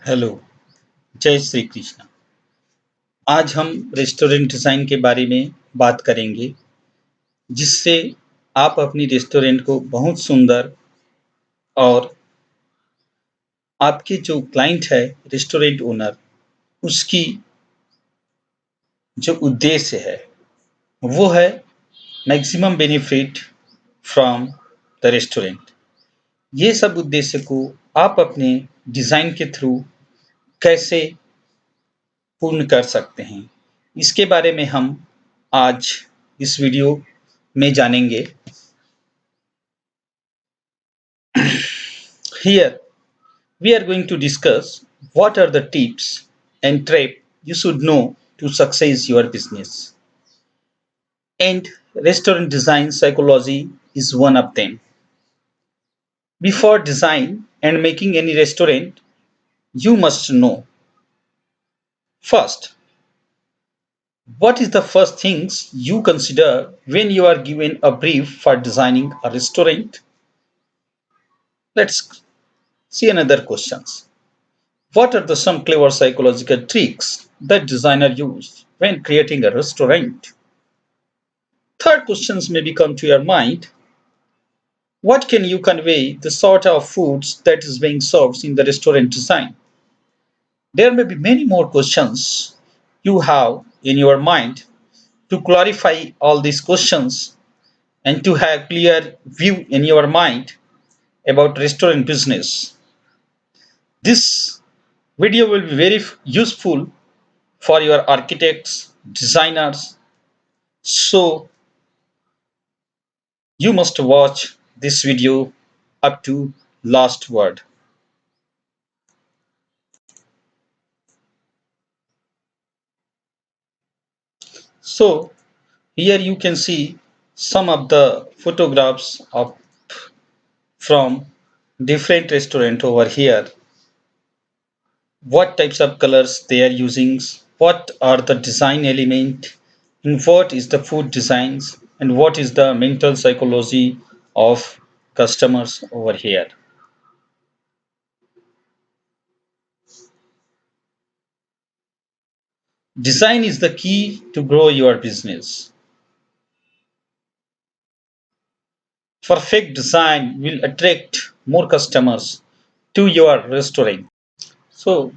Hello, जय श्री कृष्ण। आज हम रेस्टोरेंट डिज़ाइन के बारे में बात करेंगे, जिससे आप अपनी रेस्टोरेंट को बहुत सुंदर और आपके जो क्लाइंट है, रेस्टोरेंट ओनर, उसकी जो उद्देश्य है, वो है maximum benefit from the restaurant. ये सब उद्देश्य को आप अपने डिज़ाइन के थ्रू कैसे पूर्ण कर सकते हैं, इसके बारे में हम आज इस वीडियो में जानेंगे। Here we are going to discuss what are the tips and trap you should know to success your business. And restaurant design psychology is one of them. Before design and making any restaurant, you must know first, what is the first things you consider when you are given a brief for designing a restaurant? Let's see another questions. What are the some clever psychological tricks that designer use when creating a restaurant? Third questions may come to your mind. What can you convey the sort of foods that is being served in the restaurant design? There may be many more questions you have in your mind. To clarify all these questions and to have clear view in your mind about restaurant business, this video will be very useful for your architects, designers. So you must watch this video up to last word. So here you can see some of the photographs of from different restaurant over here. What types of colors they are using, what are the design element, and what is the food designs, and what is the mental psychology of customers over here. Design is the key to grow your business. Perfect design will attract more customers to your restaurant. So,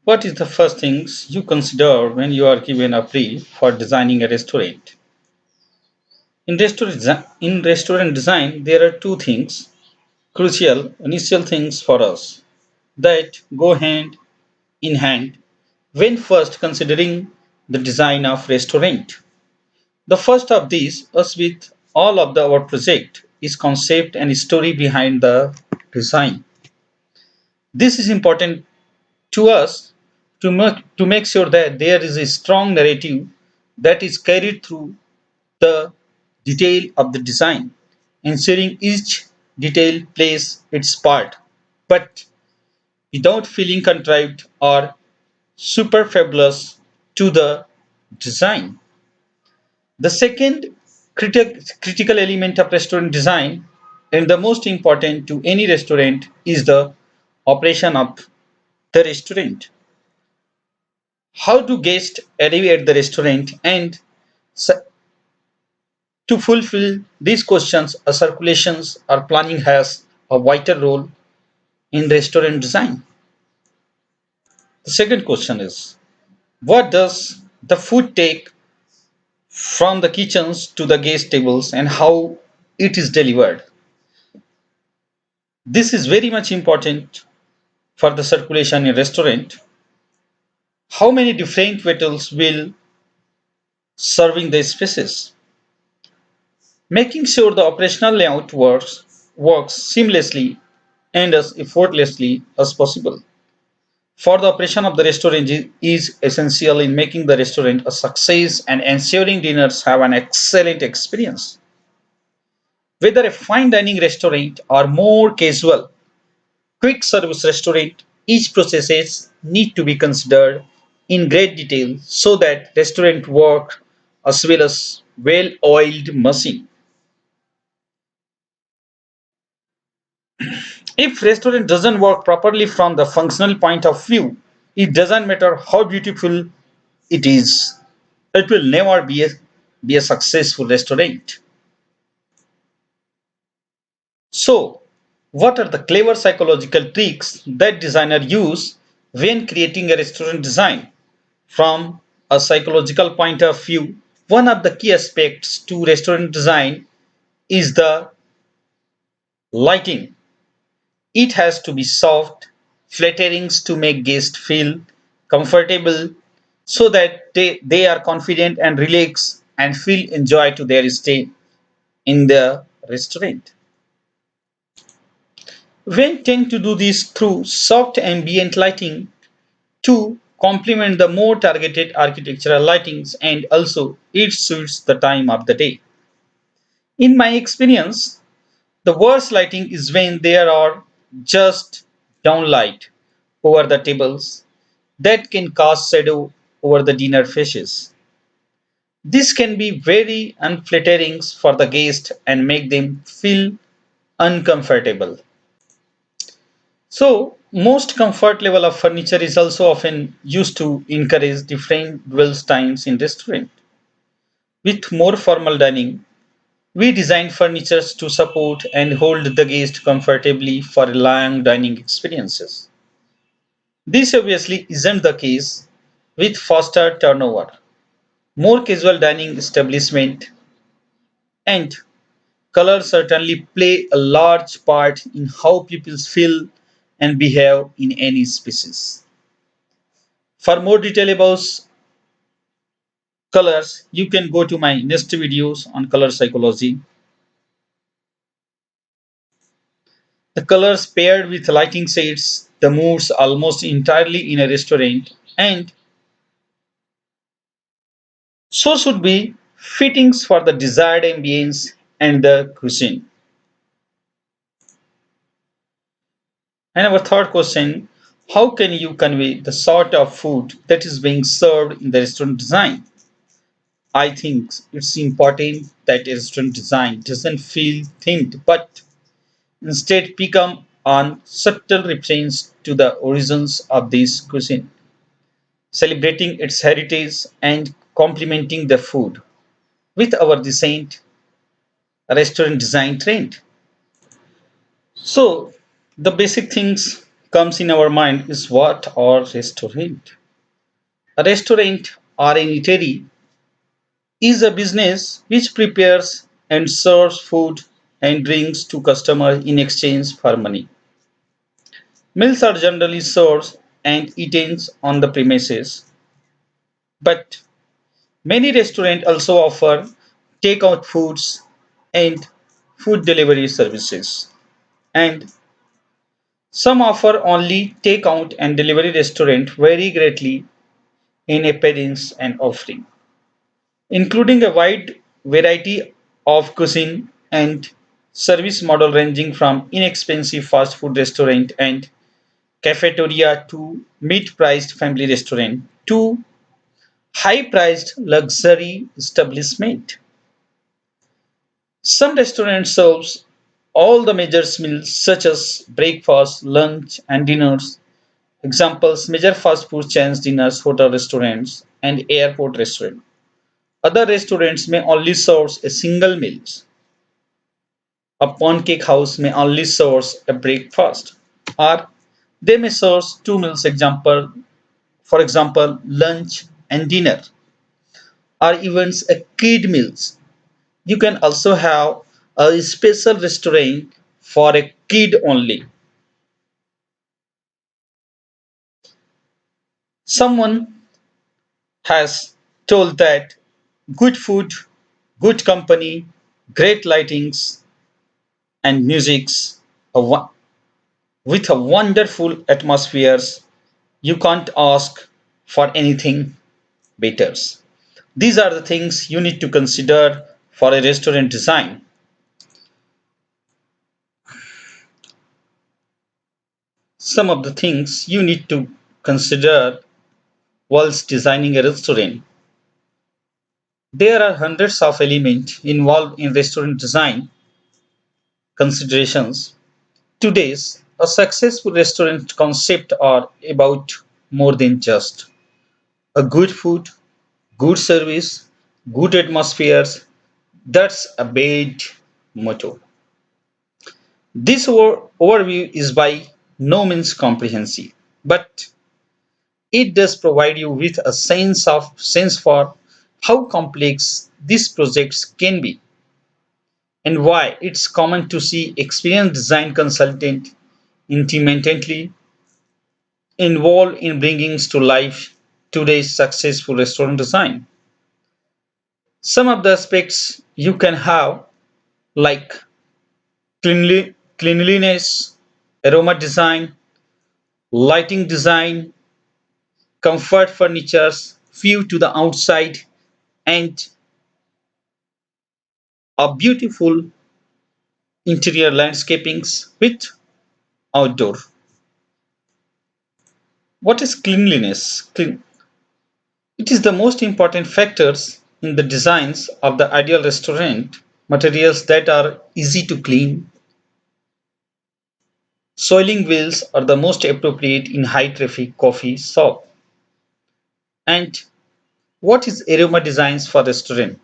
what is the first things you consider when you are given a brief for designing a restaurant? In restaurant design, there are two things, crucial initial things for us, that go hand in hand when first considering the design of restaurant. The first of these, as with all of our project, is concept and story behind the design. This is important to us to make sure that there is a strong narrative that is carried through the detail of the design, ensuring each detail plays its part, but without feeling contrived or superfluous to the design. The second critical element of restaurant design, and the most important to any restaurant, is the operation of the restaurant. How do guests arrive at the restaurant? And to fulfill these questions, a circulations or planning has a vital role in restaurant design. The second question is, what does the food take from the kitchens to the guest tables and how it is delivered? This is very much important for the circulation in restaurant. How many different vessels will serving the spaces? Making sure the operational layout works seamlessly and as effortlessly as possible. For the operation of the restaurant is essential in making the restaurant a success and ensuring dinners have an excellent experience. Whether a fine dining restaurant or more casual, quick service restaurant, each processes need to be considered in great detail so that restaurant work as well as well-oiled machine. If restaurant doesn't work properly from the functional point of view, it doesn't matter how beautiful it is. It will never be a successful restaurant. So, what are the clever psychological tricks that designers use when creating a restaurant design? From a psychological point of view, one of the key aspects to restaurant design is the lighting. It has to be soft, flattering to make guests feel comfortable so that they are confident and relaxed and feel enjoy to their stay in the restaurant. We tend to do this through soft ambient lighting to complement the more targeted architectural lightings, and also it suits the time of the day. In my experience, the worst lighting is when there are just downlight over the tables that can cast shadow over the dinner faces. This can be very unflattering for the guest and make them feel uncomfortable. So, most comfort level of furniture is also often used to encourage different dwell times in restaurant. With more formal dining, we design furniture to support and hold the guest comfortably for long dining experiences. This obviously isn't the case with faster turnover, more casual dining establishment, and color certainly play a large part in how people feel and behave in any species. For more detail about colors, you can go to my next videos on color psychology. The colors paired with lighting sets the moods almost entirely in a restaurant, and so should be fittings for the desired ambience and the cuisine. And our third question, how can you convey the sort of food that is being served in the restaurant design? I think it's important that a restaurant design doesn't feel themed but instead become on subtle reference to the origins of this cuisine, celebrating its heritage and complementing the food with our decent restaurant design trend. So the basic things comes in our mind is what are restaurant? A restaurant or an eatery is a business which prepares and serves food and drinks to customers in exchange for money. Meals are generally served and eaten on the premises, but many restaurants also offer takeout foods and food delivery services. And some offer only takeout and delivery restaurant vary greatly in appearance and offering, including a wide variety of cuisine and service model ranging from inexpensive fast food restaurant and cafeteria to mid-priced family restaurant to high-priced luxury establishment. Some restaurants serves all the major meals such as breakfast, lunch, and dinners. Examples: major fast food chains, dinners, hotel restaurants, and airport restaurants. Other restaurants may only serve a single meal. A pancake house may only serve a breakfast, or they may serve two meals. For example, lunch and dinner, or even a kid meals. You can also have a special restaurant for a kid only. Someone has told that good food, good company, great lightings and musics with a wonderful atmospheres, you can't ask for anything better. These are the things you need to consider for a restaurant design. Some of the things you need to consider whilst designing a restaurant. There are hundreds of elements involved in restaurant design considerations. Today's a successful restaurant concept are about more than just a good food, good service, good atmospheres. That's a bad motto. This overview is by no means comprehensive, but it does provide you with a sense for how complex these projects can be and why it's common to see experienced design consultant intimately involved in bringing to life today's successful restaurant design. Some of the aspects you can have, like cleanliness, aroma design, lighting design, comfort furnitures, view to the outside, and a beautiful interior landscapings with outdoor. What is cleanliness? It is the most important factors in the designs of the ideal restaurant. Materials that are easy to clean. Soiling wheels are the most appropriate in high traffic coffee shop. And what is aroma designs for restaurant?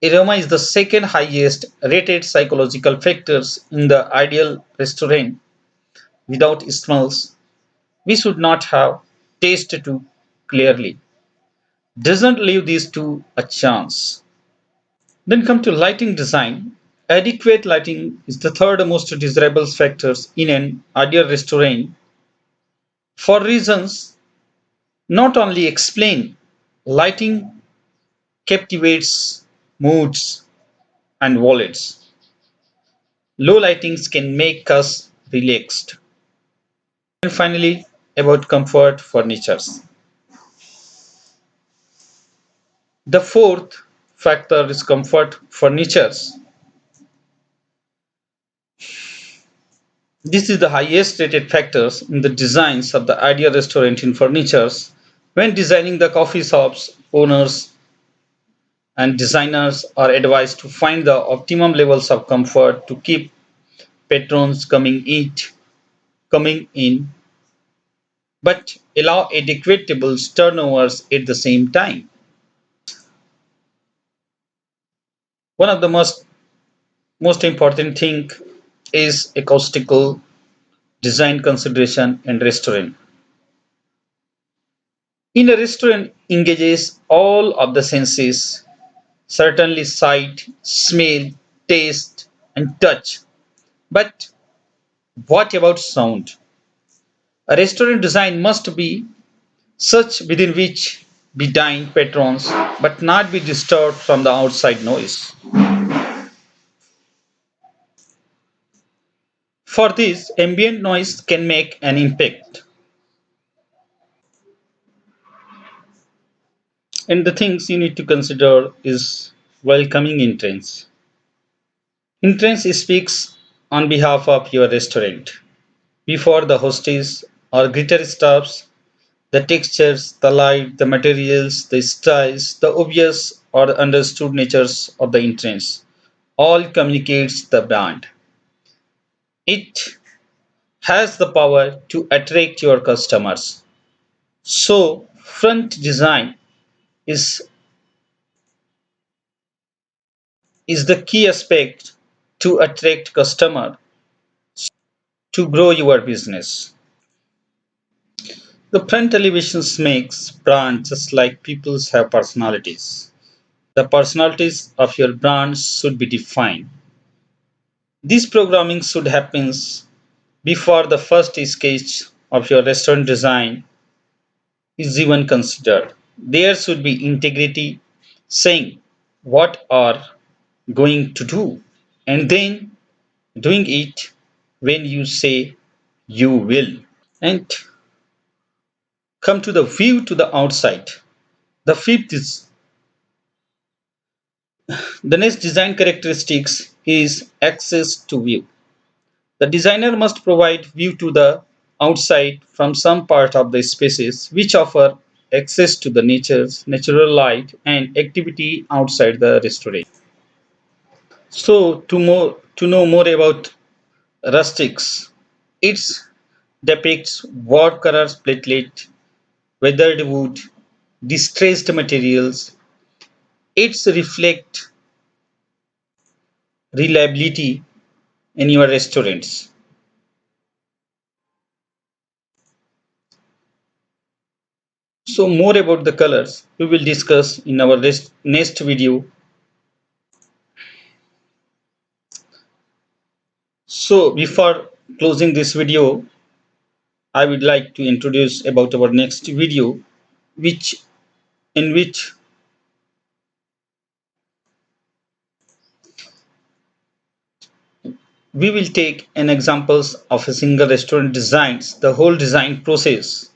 Aroma is the second highest rated psychological factors in the ideal restaurant. Without smells, we should not have taste too clearly. Doesn't leave these to a chance. Then come to lighting design. Adequate lighting is the third most desirable factors in an ideal restaurant for reasons not only explain. Lighting captivates moods and wallets. Low lightings can make us relaxed. And finally, about comfort furnitures. The fourth factor is comfort furnitures. This is the highest rated factors in the designs of the ideal restaurant in furnitures. When designing the coffee shops, owners and designers are advised to find the optimum levels of comfort to keep patrons coming in, but allow adequate tables turnovers at the same time. One of the most important thing is acoustical design consideration in restaurant. In a restaurant engages all of the senses, certainly sight, smell, taste, and touch. But what about sound? A restaurant design must be such within which be dine patrons but not be disturbed from the outside noise. For this, ambient noise can make an impact. And the things you need to consider is welcoming entrance. Entrance speaks on behalf of your restaurant. Before the hostess or greeter staffs, the textures, the light, the materials, the styles, the obvious or understood natures of the entrance all communicates the brand. It has the power to attract your customers. So, front design is, is the key aspect to attract customer to grow your business. The front elevations makes brand just like people's have personalities. The personalities of your brands should be defined. This programming should happen before the first sketch of your restaurant design is even considered. There should be integrity saying what are going to do and then doing it when you say you will. And come to the view to the outside. The fifth is the next design characteristics is access to view. The designer must provide view to the outside from some part of the spaces which offer access to the natural light and activity outside the restaurant. So to know more about rustics, It depicts watercolor platelet, weathered wood, distressed materials. It's reflect reliability in your restaurants. So more about the colors we will discuss in our next video. So before closing this video, I would like to introduce about our next video, which in which we will take an examples of a single restaurant designs, the whole design process.